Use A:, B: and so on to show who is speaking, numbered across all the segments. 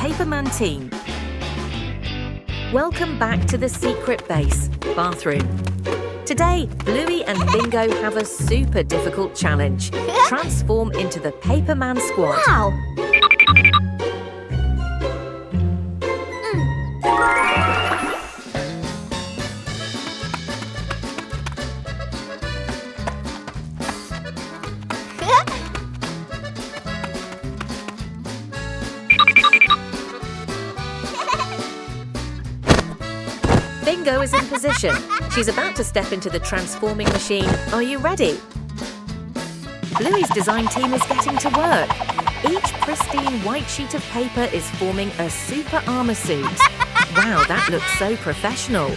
A: Paperman team. Welcome back to the secret base, bathroom. Today, Bluey and Bingo have a super difficult challenge. Transform into the Paperman squad.
B: Wow!
A: Bingo is in position. She's about to step into the transforming machine. Are you ready? Bluey's design team is getting to work. Each pristine white sheet of paper is forming a super armor suit. Wow, that looks so professional.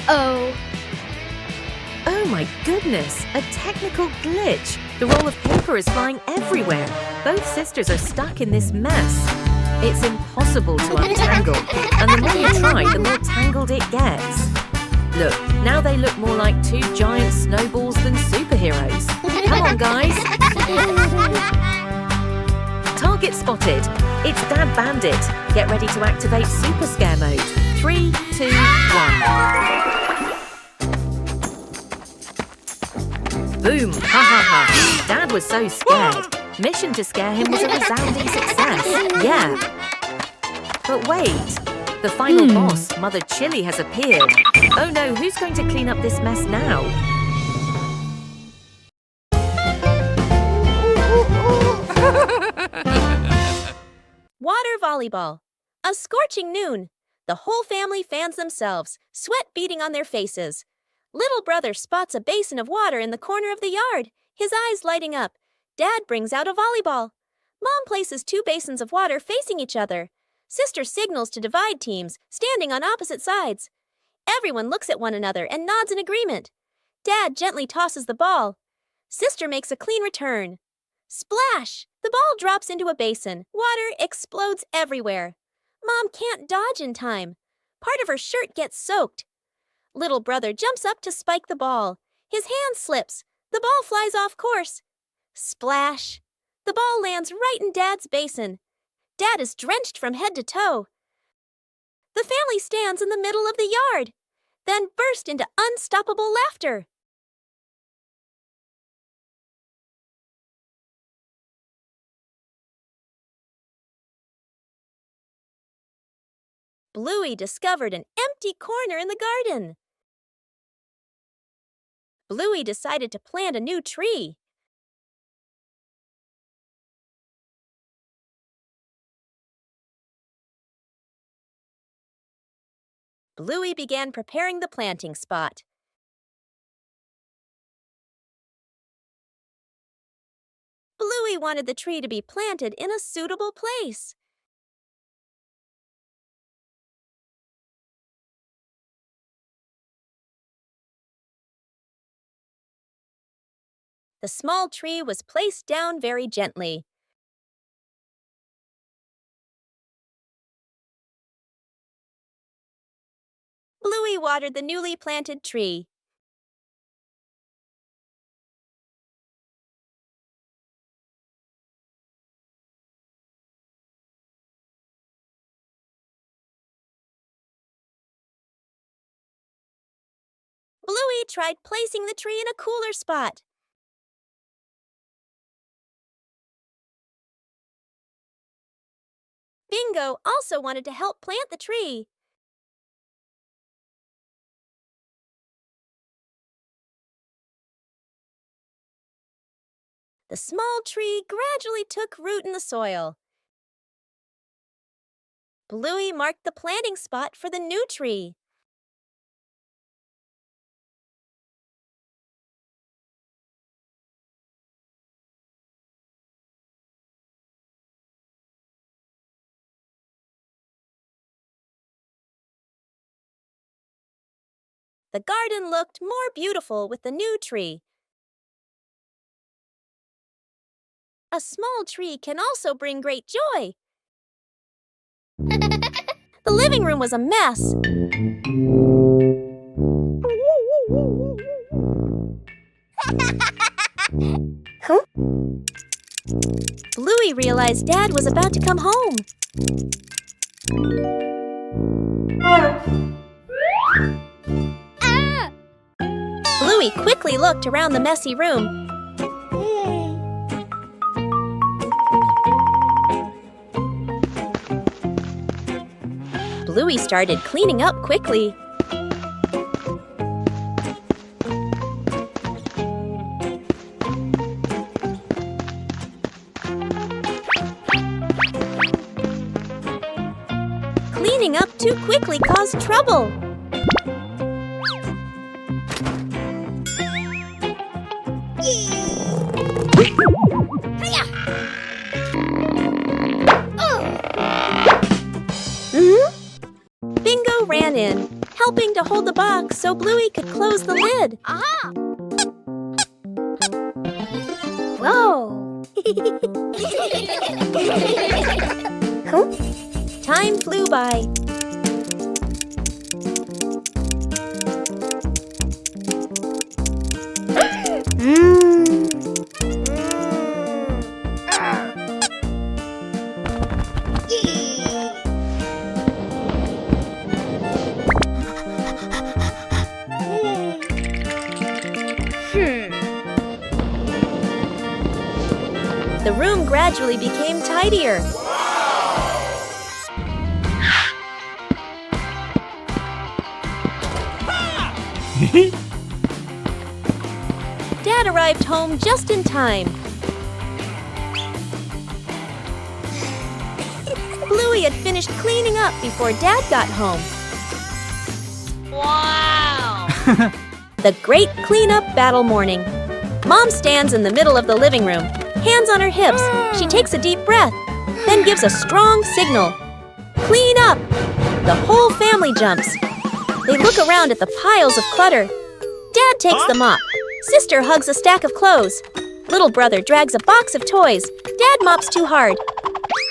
B: Uh-oh.
A: Oh my goodness, a technical glitch. The roll of paper is flying everywhere. Both sisters are stuck in this mess. It's impossible to untangle, and the more you try, the more tangled it gets. Look, now they look more like two giant snowballs than superheroes. Come on, guys. Target spotted. It's Dad Bandit. Get ready to activate Super Scare Mode. 3, 2, 1. Boom! Ha ha ha! Dad was so scared. Mission to scare him was a resounding success. Yeah. But wait. The final boss, Mother Chili, has appeared. Oh no, who's going to clean up this mess now?
C: Water volleyball. A scorching noon. The whole family fans themselves, sweat beading on their faces. Little brother spots a basin of water in the corner of the yard, his eyes lighting up. Dad brings out a volleyball. Mom places two basins of water facing each other. Sister signals to divide teams, standing on opposite sides. Everyone looks at one another and nods in agreement. Dad gently tosses the ball. Sister makes a clean return. Splash! The ball drops into a basin. Water explodes everywhere. Mom can't dodge in time. Part of her shirt gets soaked. Little brother jumps up to spike the ball. His hand slips. The ball flies off course. Splash! The ball lands right in Dad's basin. Dad is drenched from head to toe. The family stands in the middle of the yard, then burst into unstoppable laughter. Bluey discovered an empty corner in the garden. Bluey decided to plant a new tree. Bluey began preparing the planting spot. Bluey wanted the tree to be planted in a suitable place. The small tree was placed down very gently. Bluey watered the newly planted tree. Bluey tried placing the tree in a cooler spot. Bingo also wanted to help plant the tree. The small tree gradually took root in the soil. Bluey marked the planting spot for the new tree. The garden looked more beautiful with the new tree. A small tree can also bring great joy. The living room was a mess.
B: Huh?
C: Bluey realized Dad was about to come home. Bluey quickly looked around the messy room. Bluey started cleaning up quickly. Cleaning up too quickly caused trouble. Bingo ran in, helping to hold the box so Bluey could close the lid.
B: Aha! Whoa! Huh?
C: Time flew by. The room gradually became tidier. Dad arrived home just in time. Bluey had finished cleaning up before Dad got home.
B: Wow!
C: The great cleanup battle morning. Mom stands in the middle of the living room, hands on her hips. She takes a deep breath, then gives a strong signal. Clean up! The whole family jumps. They look around at the piles of clutter. Dad takes the mop. Sister hugs a stack of clothes. Little brother drags a box of toys. Dad mops too hard.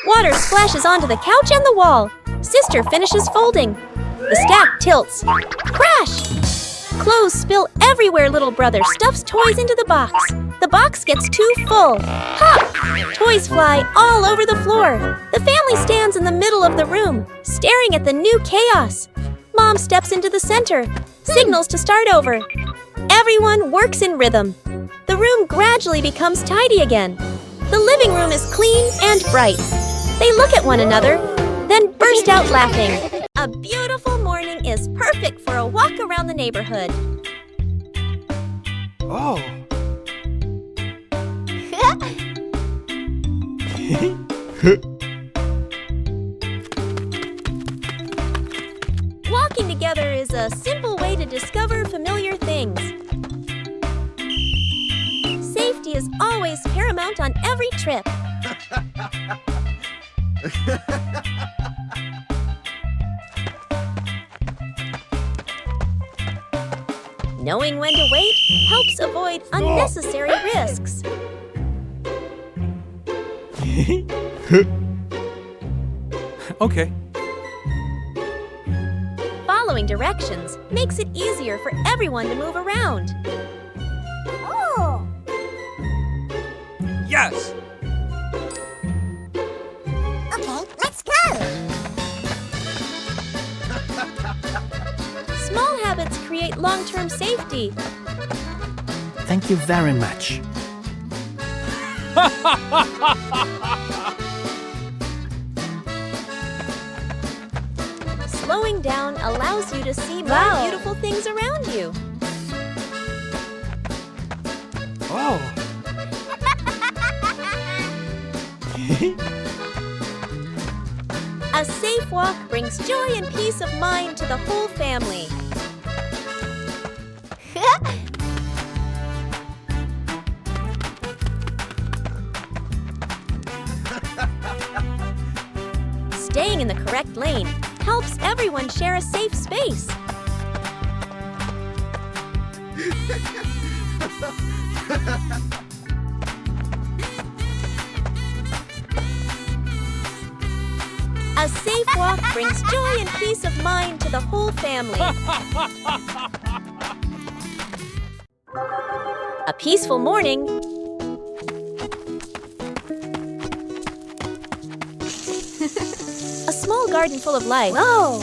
C: Water splashes onto the couch and the wall. Sister finishes folding. The stack tilts. Crash! Clothes spill everywhere. Little brother stuffs toys into the box. The box gets too full. Pop! Toys fly all over the floor. The family stands in the middle of the room, staring at the new chaos. Mom steps into the center, signals to start over. Everyone works in rhythm. The room gradually becomes tidy again. The living room is clean and bright. They look at one another, then burst out laughing. A beautiful morning is perfect for a walk around the neighborhood.
D: Oh.
C: Walking together is a simple way to discover familiar things. Safety is always paramount on every trip. Knowing when to wait helps avoid unnecessary risks.
D: Okay.
C: Following directions makes it easier for everyone to move around.
B: Oh!
D: Yes.
B: Okay, let's go!
C: Small habits create long-term safety.
E: Thank you very much.
C: Slowing down allows you to see more
B: Wow.
C: beautiful things around you.
D: Oh.
C: A safe walk brings joy and peace of mind to the whole family. Staying in the correct lane helps everyone share a safe space. A safe walk brings joy and peace of mind to the whole family. A peaceful morning. A small garden full of life.
B: Whoa.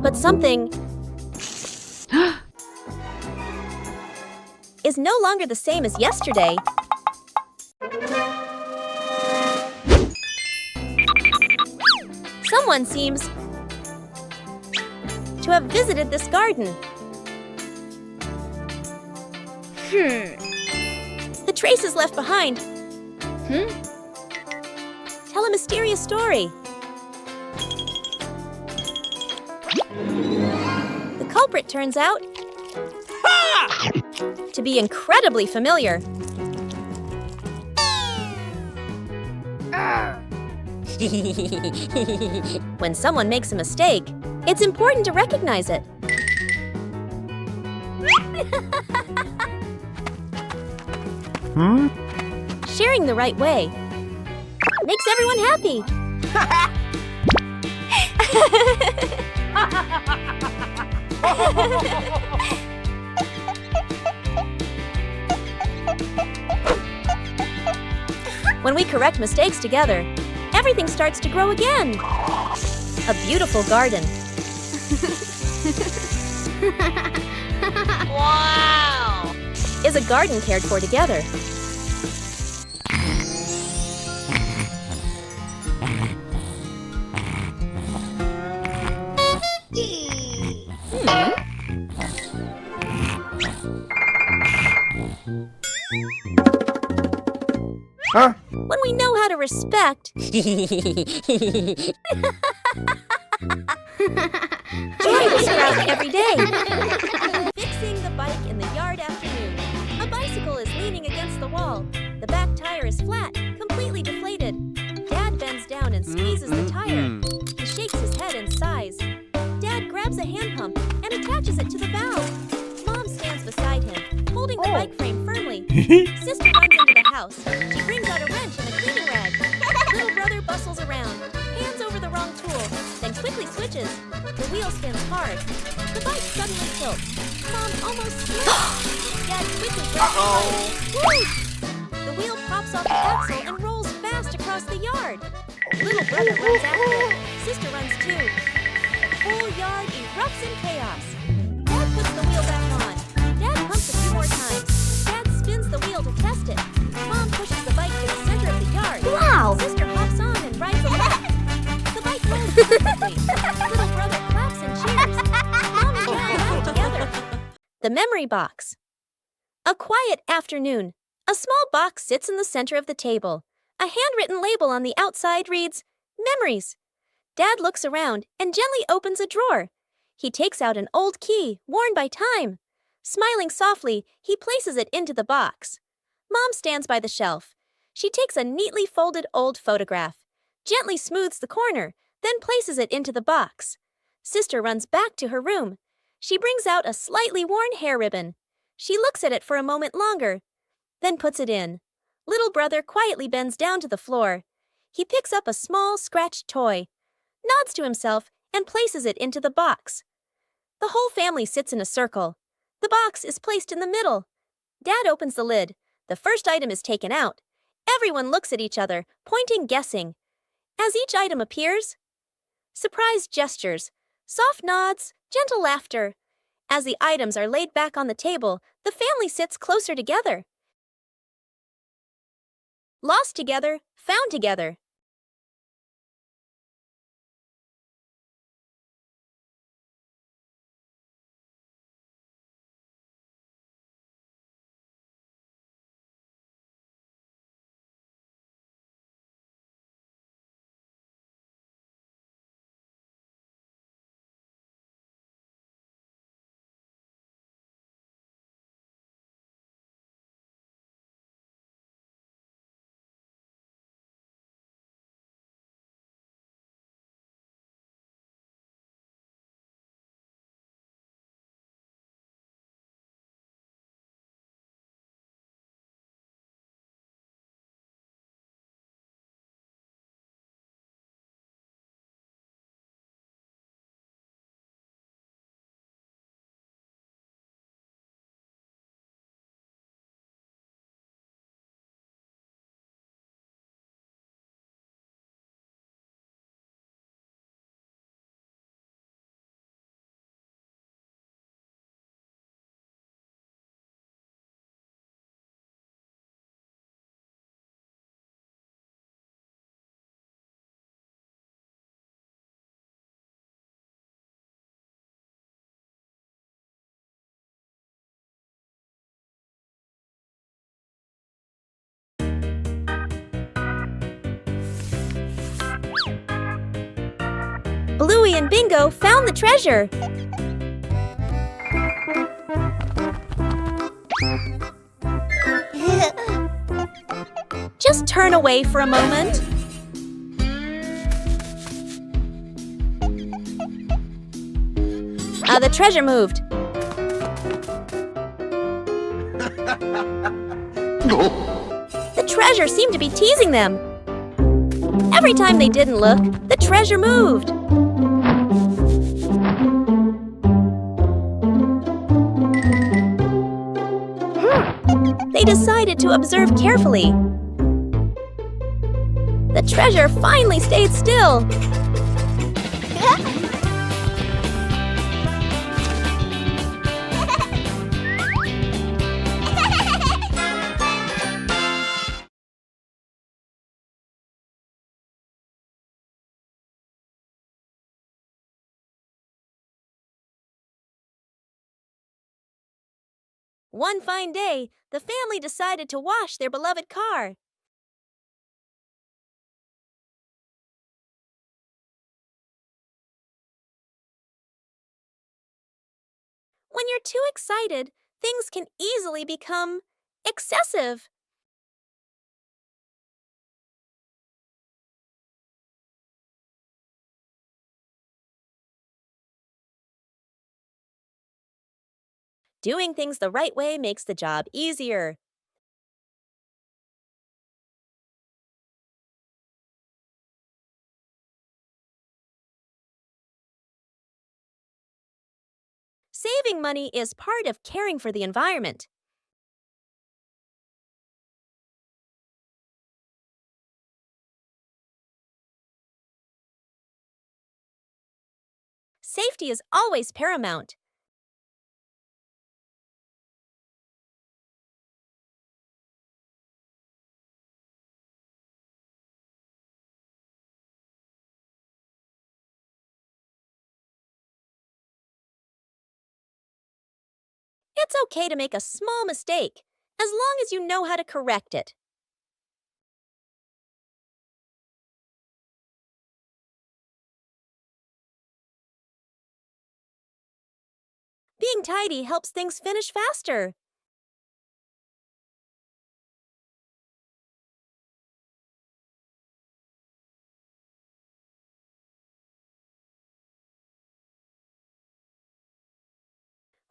C: But something is no longer the same as yesterday. Someone seems to have visited this garden. The traces left behind tell a mysterious story. The culprit turns out to be incredibly familiar. When someone makes a mistake, it's important to recognize it. Sharing the right way makes everyone happy. When we correct mistakes together, everything starts to grow again. A beautiful garden.
B: Wow.
C: Is a garden cared for together.
E: Huh?
C: When we know how to respect, joy will sprout every day. Fixing the bike in the yard afternoon. A bicycle is leaning against the wall. The back tire is flat, completely deflated. Dad bends down and squeezes the tire. He shakes his head and sighs. Dad grabs a hand pump and attaches it to the valve. Mom stands beside him, holding the bike frame firmly. Sister runs into the house. She brings out a wrench and a cleaning rag. Little brother bustles around, hands over the wrong tool, then quickly switches. The wheel spins hard. The bike suddenly tilts. Mom almost slips. Dad quickly grabs the bike. Woo! The wheel pops off the axle and rolls fast across the yard. Little brother runs after it. Sister runs too. The whole yard erupts in chaos. Dad puts the wheel back on. Dad pumps a few more times. Dad spins the wheel to test it. Mom pushes the bike to the center of the yard.
B: Wow.
C: Sister hops on and rides a left. The bike rolls perfectly. Little brother claps and cheers. Mom and Dad laugh together. The memory box. A quiet afternoon. A small box sits in the center of the table. A handwritten label on the outside reads, Memories. Dad looks around and gently opens a drawer. He takes out an old key, worn by time. Smiling softly, he places it into the box. Mom stands by the shelf. She takes a neatly folded old photograph, gently smooths the corner, then places it into the box. Sister runs back to her room. She brings out a slightly worn hair ribbon. She looks at it for a moment longer, then puts it in. Little brother quietly bends down to the floor. He picks up a small, scratched toy, nods to himself, and places it into the box. The whole family sits in a circle. The box is placed in the middle. Dad opens the lid. The first item is taken out. Everyone looks at each other, pointing, guessing. As each item appears, surprised gestures, soft nods, gentle laughter. As the items are laid back on the table, the family sits closer together. Lost together, found together. Bluey and Bingo found the treasure. Just turn away for a moment. The treasure moved. The treasure seemed to be teasing them. Every time they didn't look, the treasure moved. They decided to observe carefully. The treasure finally stayed still. One fine day, the family decided to wash their beloved car. When you're too excited, things can easily become excessive. Doing things the right way makes the job easier. Saving money is part of caring for the environment. Safety is always paramount. It's okay to make a small mistake, as long as you know how to correct it. Being tidy helps things finish faster.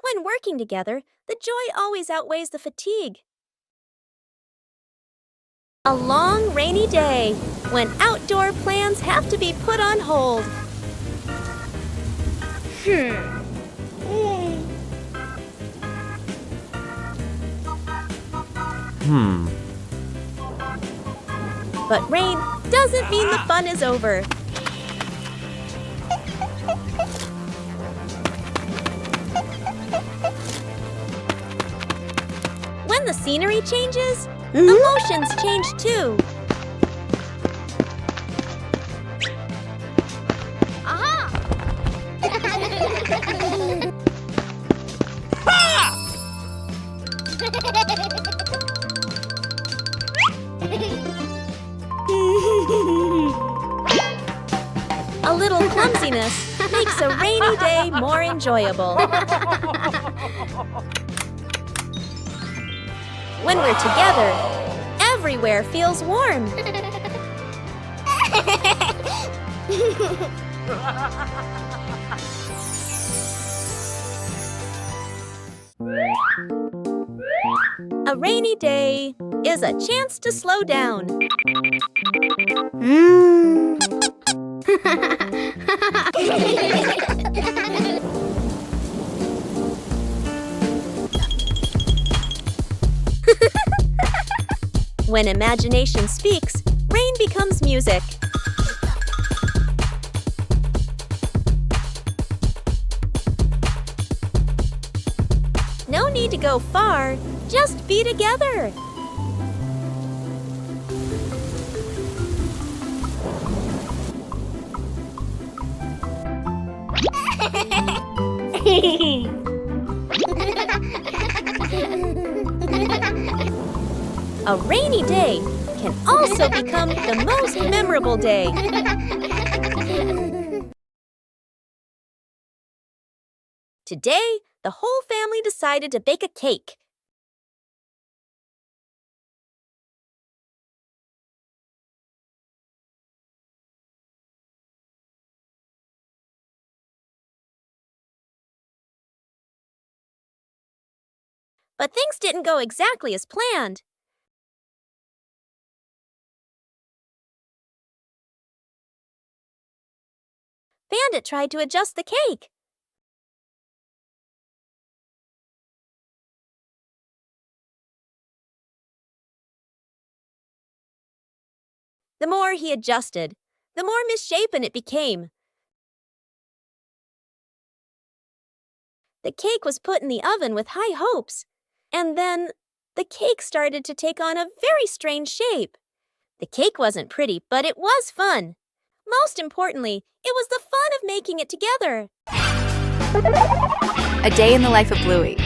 C: When working together, the joy always outweighs the fatigue. A long, rainy day, when outdoor plans have to be put on hold. But rain doesn't mean the fun is over. When the scenery changes, emotions change too. A little clumsiness makes a rainy day more enjoyable. When we're together, everywhere feels warm. A rainy day is a chance to slow down. When imagination speaks, rain becomes music. No need to go far, just be together. A rainy day can also become the most memorable day. Today, the whole family decided to bake a cake. But things didn't go exactly as planned. Bandit tried to adjust the cake. The more he adjusted, the more misshapen it became. The cake was put in the oven with high hopes, and then the cake started to take on a very strange shape. The cake wasn't pretty, but it was fun. Most importantly, it was the fun of making it together.
F: A day in the life of Bluey.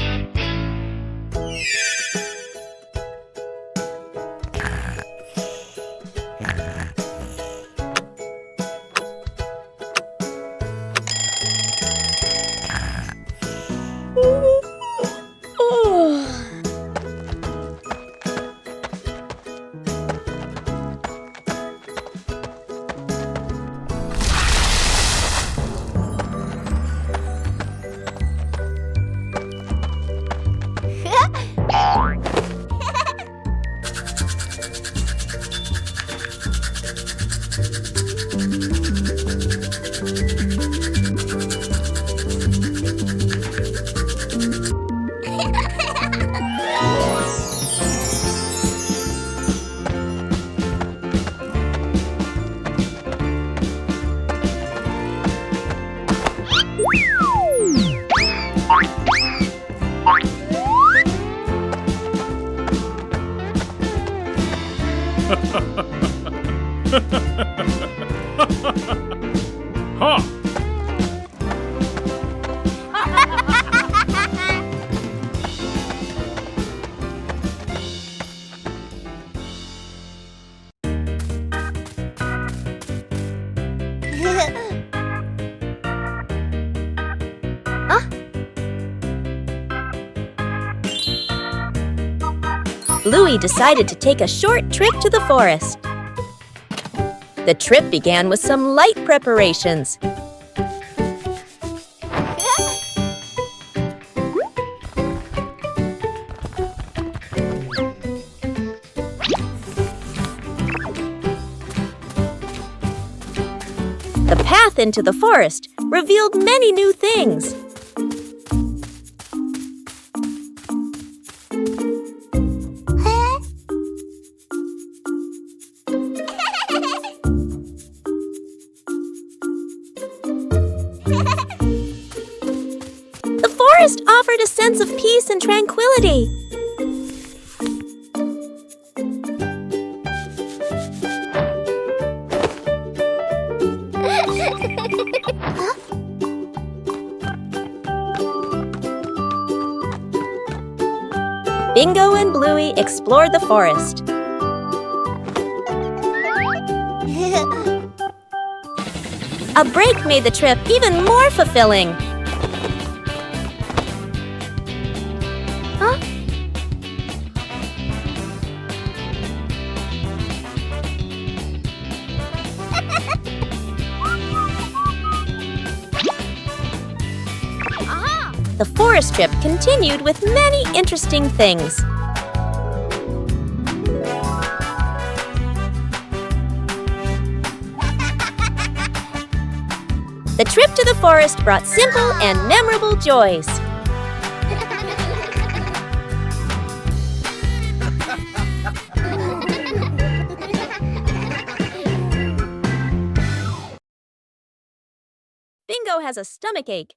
D: Huh.
C: Bluey decided to take a short trip to the forest. The trip began with some light preparations. The path into the forest revealed many new things. The forest offered a sense of peace and tranquility. Bingo and Bluey explored the forest. A break made the trip even more fulfilling. Huh? The forest trip continued with many interesting things. The trip to the forest brought simple and memorable joys. Bingo has a stomachache.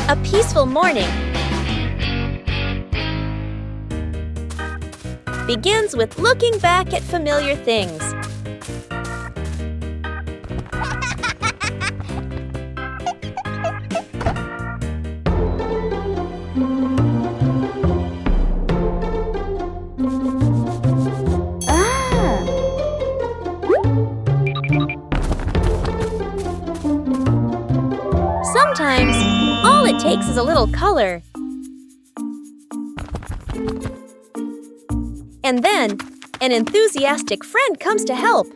C: A peaceful morning begins with looking back at familiar things. Sometimes, all it takes is a little color. And then, an enthusiastic friend comes to help.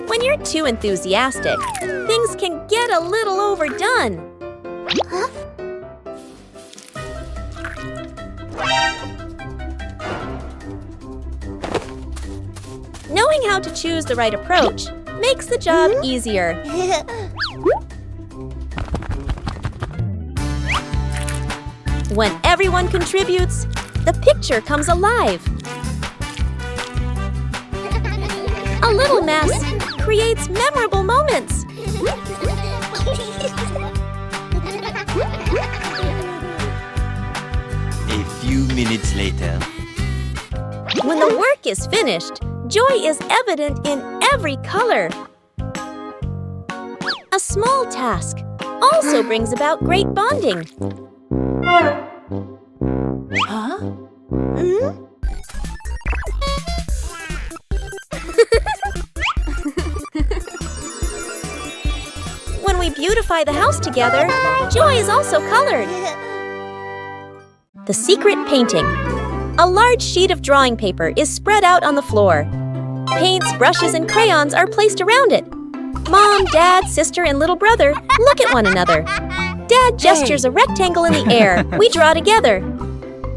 C: When you're too enthusiastic, things can get a little overdone. Knowing how to choose the right approach makes the job easier. When everyone contributes, the picture comes alive. A little mess creates memorable moments.
F: A few minutes later.
C: When the work is finished, joy is evident in every color. A small task also brings about great bonding.
E: Huh?
C: When we beautify the house together, joy is also colored. The secret painting. A large sheet of drawing paper is spread out on the floor. Paints, brushes, and crayons are placed around it. Mom, Dad, sister, and little brother look at one another. Dad gestures a rectangle in the air. We draw together.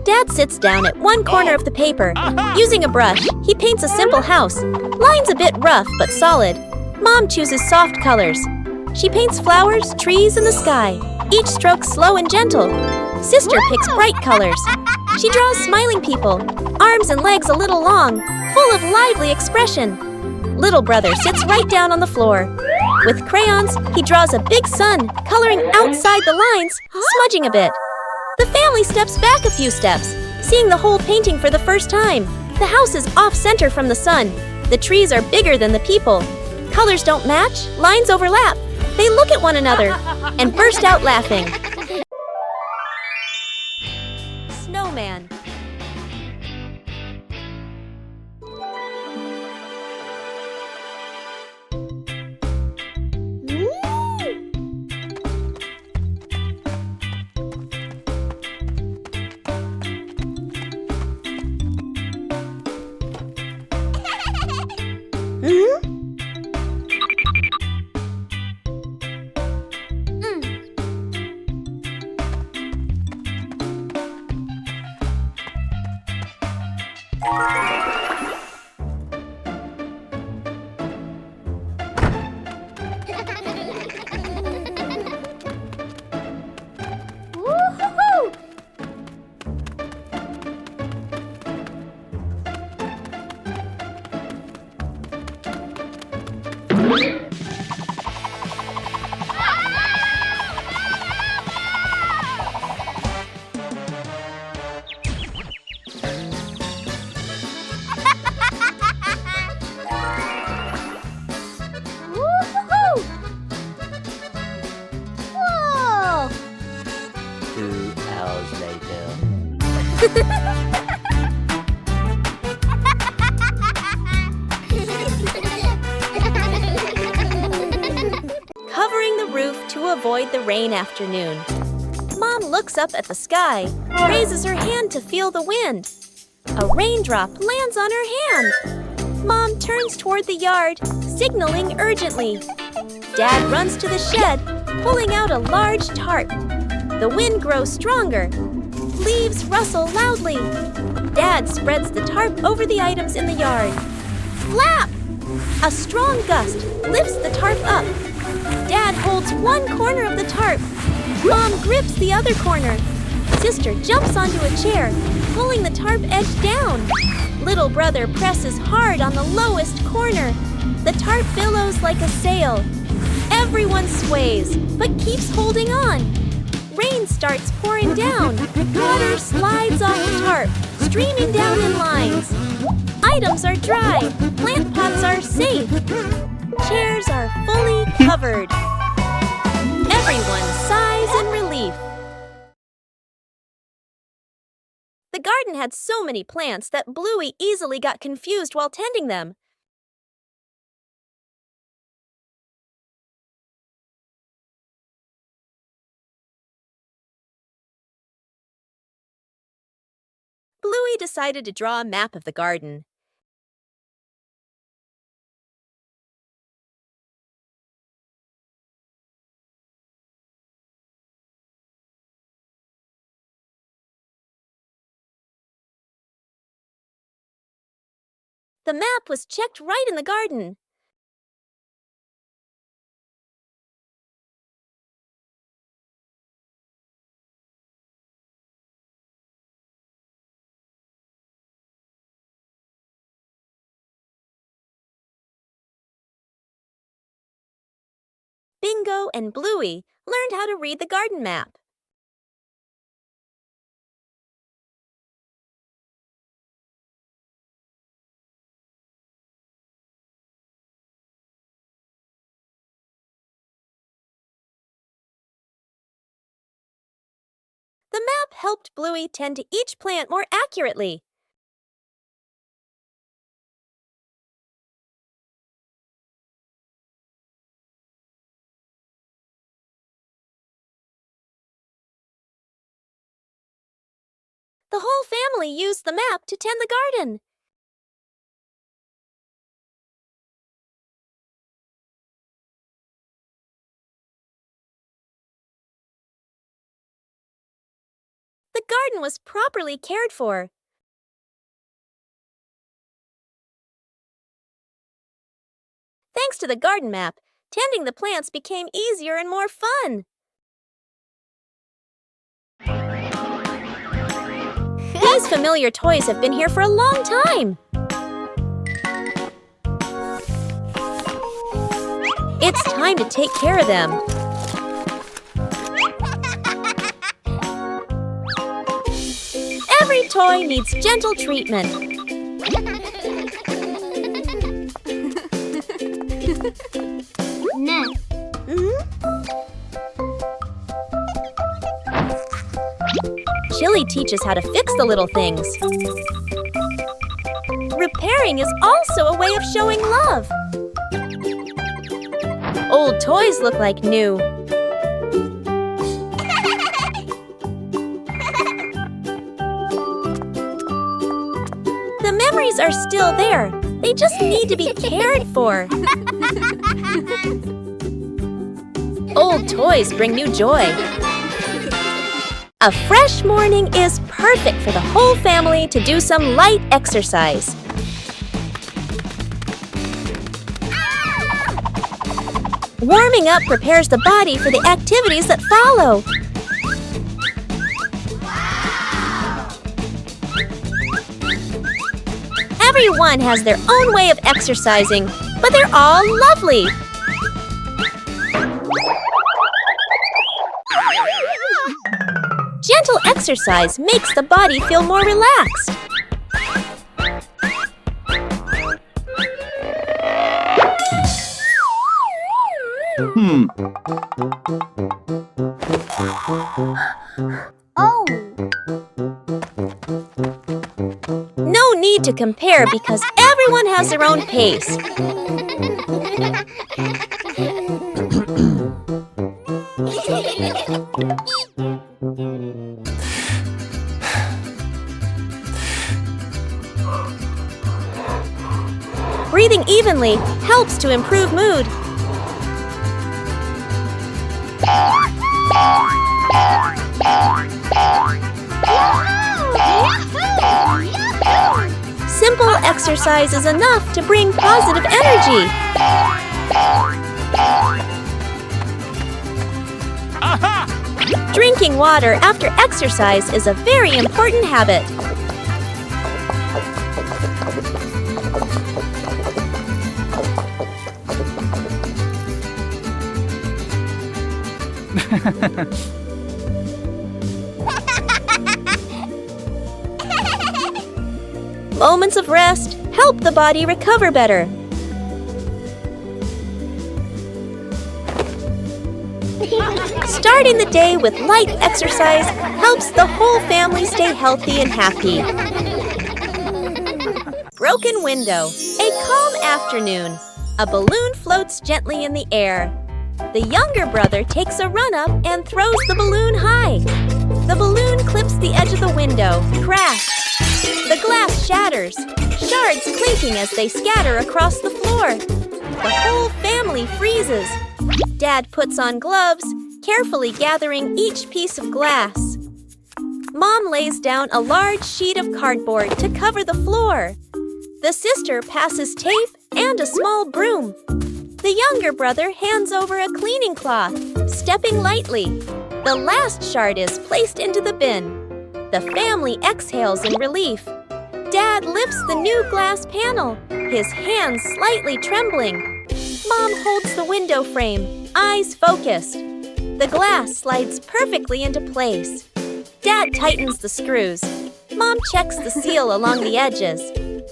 C: Dad sits down at one corner of the paper. Using a brush, he paints a simple house. Lines a bit rough but solid. Mom chooses soft colors. She paints flowers, trees, and the sky. Each stroke slow and gentle. Sister picks bright colors. She draws smiling people, arms and legs a little long, full of lively expression. Little brother sits right down on the floor. With crayons, he draws a big sun, coloring outside the lines, smudging a bit. The family steps back a few steps, seeing the whole painting for the first time. The house is off-center from the sun. The trees are bigger than the people. Colors don't match, lines overlap. They look at one another and burst out laughing. Snowman.
B: Woo-hoo-hoo!
F: 2 hours later.
C: Covering the roof to avoid the rain afternoon. Mom looks up at the sky, raises her hand to feel the wind. A raindrop lands on her hand. Mom turns toward the yard, signaling urgently. Dad runs to the shed, pulling out a large tarp. The wind grows stronger. Leaves rustle loudly. Dad spreads the tarp over the items in the yard. Flap! A strong gust lifts the tarp up. Dad holds one corner of the tarp. Mom grips the other corner. Sister jumps onto a chair. pulling the tarp edge down. Little brother presses hard on the lowest corner. The tarp billows like a sail. Everyone sways, but keeps holding on. Rain starts pouring down. Water slides off the tarp, streaming down in lines. Items are dry. Plant pots are safe. Chairs are fully covered. Everyone sighs in relief. The garden had so many plants that Bluey easily got confused while tending them. Bluey decided to draw a map of the garden. The map was checked right in the garden. Bingo and Bluey learned how to read the garden map. The map helped Bluey tend to each plant more accurately. The whole family used the map to tend the garden. The garden was properly cared for. Thanks to the garden map, tending the plants became easier and more fun. These familiar toys have been here for a long time. It's time to take care of them. Every toy needs gentle treatment.
B: No.
C: Chili teaches how to fix the little things. Repairing is also a way of showing love. Old toys look like new. The memories are still there. They just need to be cared for. Old toys bring new joy. A fresh morning is perfect for the whole family to do some light exercise. Warming up prepares the body for the activities that follow. Everyone has their own way of exercising, but they're all lovely. Gentle exercise makes the body feel more relaxed.
B: Oh.
C: No need to compare because everyone has their own pace. Breathing evenly helps to improve mood. Simple exercise is enough to bring positive energy. Drinking water after exercise is a very important habit. Moments of rest help the body recover better. Starting the day with light exercise helps the whole family stay healthy and happy. Broken window. A calm afternoon. A balloon floats gently in the air. The younger brother takes a run-up and throws the balloon high. The balloon clips the edge of the window. Crash! The glass shatters, shards clinking as they scatter across the floor. The whole family freezes. Dad puts on gloves, carefully gathering each piece of glass. Mom lays down a large sheet of cardboard to cover the floor. The sister passes tape and a small broom. The younger brother hands over a cleaning cloth, stepping lightly. The last shard is placed into the bin. The family exhales in relief. Dad lifts the new glass panel, his hands slightly trembling. Mom holds the window frame, eyes focused. The glass slides perfectly into place. Dad tightens the screws. Mom checks the seal along the edges.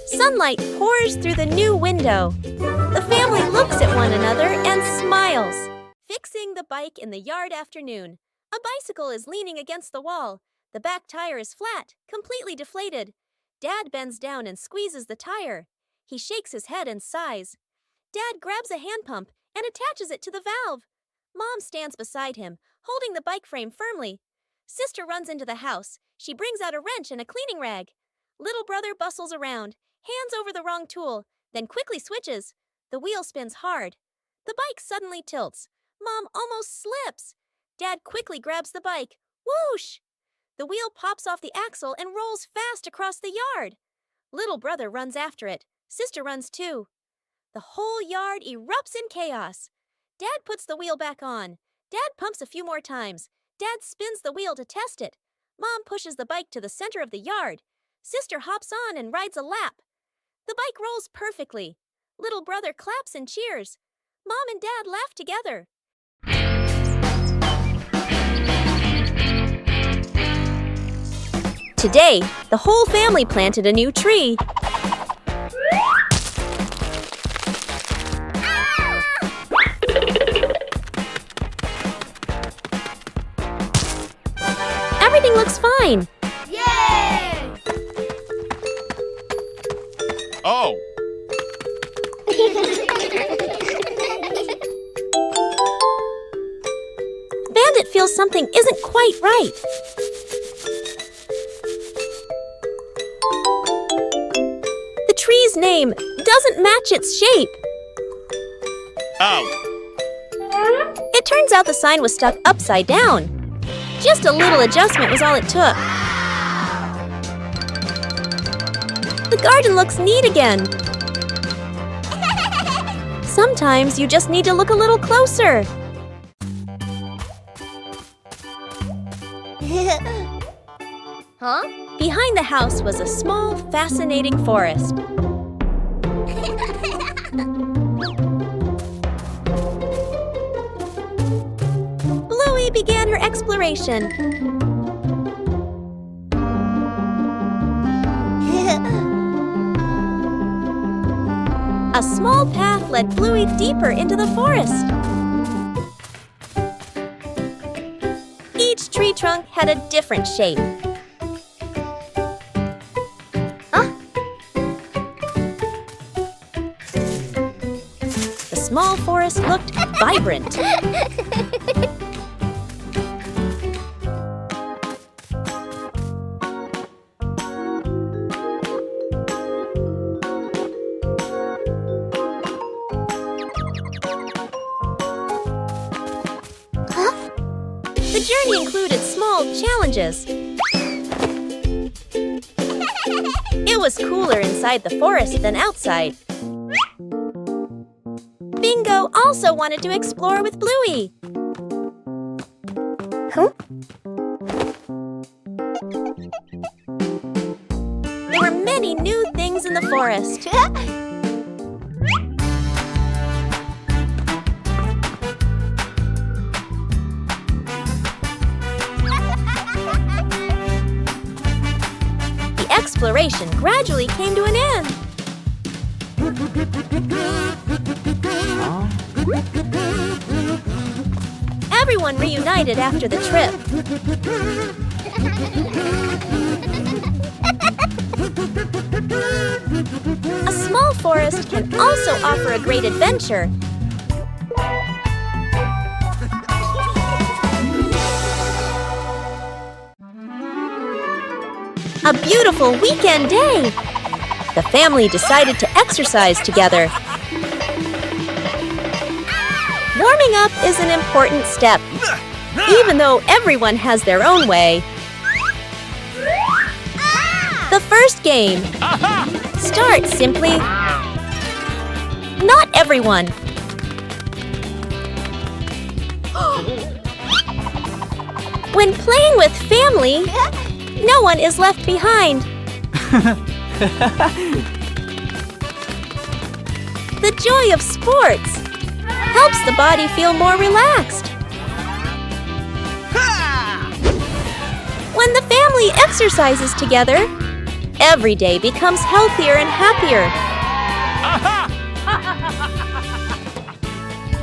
C: Sunlight pours through the new window. The family looks at one another and smiles. Fixing the bike in the yard afternoon. A bicycle is leaning against the wall. The back tire is flat, completely deflated. Dad bends down and squeezes the tire. He shakes his head and sighs. Dad grabs a hand pump and attaches it to the valve. Mom stands beside him, holding the bike frame firmly. Sister runs into the house. She brings out a wrench and a cleaning rag. Little brother bustles around, hands over the wrong tool, then quickly switches. The wheel spins hard. The bike suddenly tilts. Mom almost slips. Dad quickly grabs the bike. Whoosh! The wheel pops off the axle and rolls fast across the yard. Little brother runs after it. Sister runs too. The whole yard erupts in chaos. Dad puts the wheel back on. Dad pumps a few more times. Dad spins the wheel to test it. Mom pushes the bike to the center of the yard. Sister hops on and rides a lap. The bike rolls perfectly. Little brother claps and cheers. Mom and Dad laugh together. Today, the whole family planted a new tree. Everything looks fine.
B: Yay!
G: Oh!
C: Bandit feels something isn't quite right. The tree's name doesn't match its shape.
G: Oh!
C: It turns out the sign was stuck upside down. Just a little adjustment was all it took. The garden looks neat again. Sometimes you just need to look a little closer.
B: Huh?
C: Behind the house was a small, fascinating forest. Bluey began her exploration. A small path led Bluey deeper into the forest. Each tree trunk had a different shape. The small forest looked vibrant. The journey included small challenges. It was cooler inside the forest than outside. Bingo also wanted to explore with Bluey.
B: Huh?
C: There were many new things in the forest. separation gradually came to an end. Everyone reunited after the trip. A small forest can also offer a great adventure. A beautiful weekend day. The family decided to exercise together. Warming up is an important step, even though everyone has their own way. The first game. Start simply. Not everyone. When playing with family, no one is left behind. The joy of sports helps the body feel more relaxed. When the family exercises together, every day becomes healthier and happier.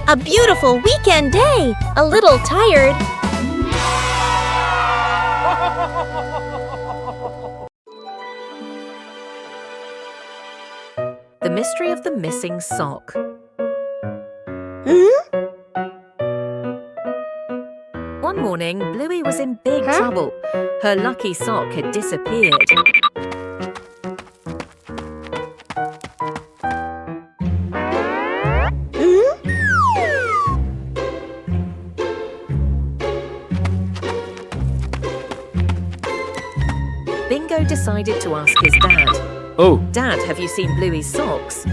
C: A beautiful weekend day, a little tired.
A: The mystery of the missing sock. One morning, Bluey was in big trouble. Her lucky sock had disappeared. Bingo decided to ask his dad.
D: Oh,
A: Dad, have you seen Bluey's socks?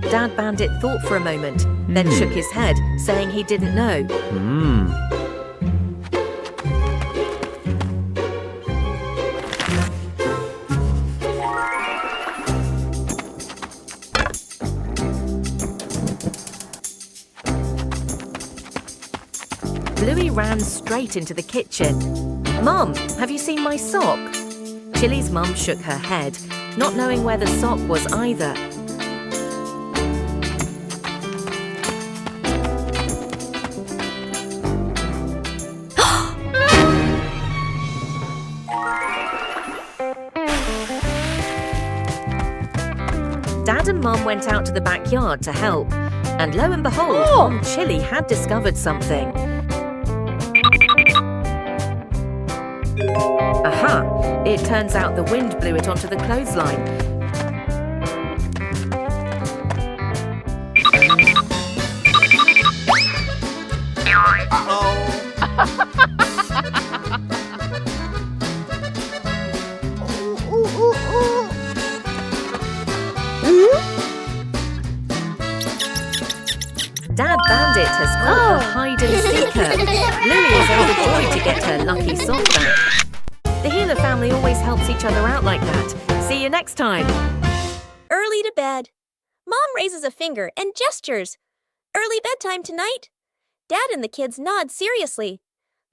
A: Dad Bandit thought for a moment, then shook his head, saying he didn't know. Bluey ran straight into the kitchen. Mum, have you seen my sock? Chili's mum shook her head, not knowing where the sock was either. Dad and Mum went out to the backyard to help, and lo and behold, Mum Chili had discovered something. Aha! It turns out the wind blew it onto the clothesline. Dad Bandit has caught the hide-and-seeker. Bluey is overjoyed to get her lucky sock back. The Healer family always helps each other out like that. See you next time.
C: Early to bed. Mom raises a finger and gestures. Early bedtime tonight? Dad and the kids nod seriously.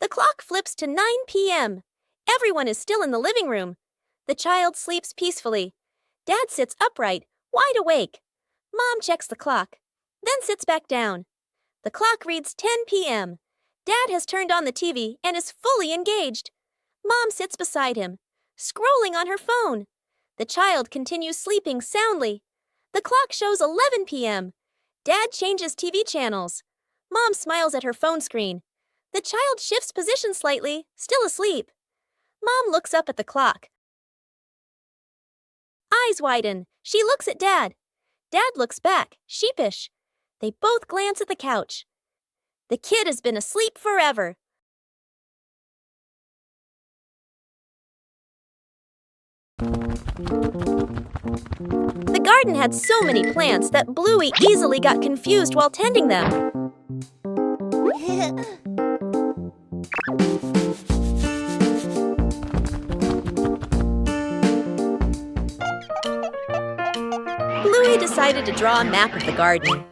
C: The clock flips to 9 p.m. Everyone is still in the living room. The child sleeps peacefully. Dad sits upright, wide awake. Mom checks the clock, then sits back down. The clock reads 10 p.m. Dad has turned on the TV and is fully engaged. Mom sits beside him, scrolling on her phone. The child continues sleeping soundly. The clock shows 11 p.m. Dad changes TV channels. Mom smiles at her phone screen. The child shifts position slightly, still asleep. Mom looks up at the clock. Eyes widen. She looks at Dad. Dad looks back, sheepish. They both glance at the couch. The kid has been asleep forever. The garden had so many plants that Bluey easily got confused while tending them. Bluey decided to draw a map of the garden.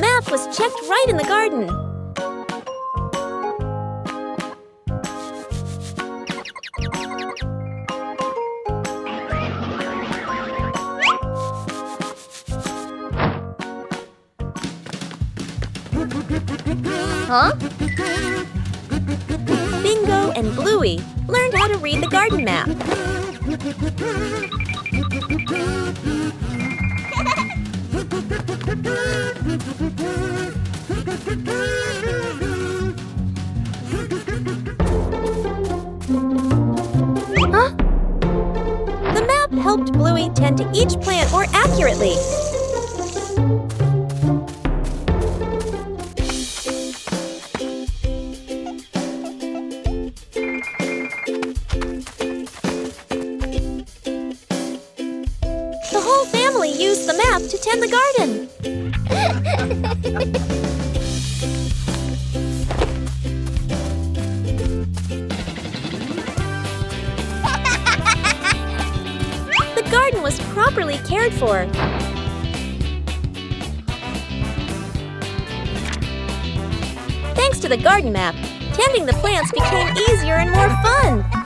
C: map was checked right in the garden.
B: Huh?
C: Bingo and Bluey learned how to read the garden map. Huh? The map helped Bluey tend to each plant more accurately. The whole family used the map to tend the garden. The garden was properly cared for. Thanks to the garden map, tending the plants became easier and more fun.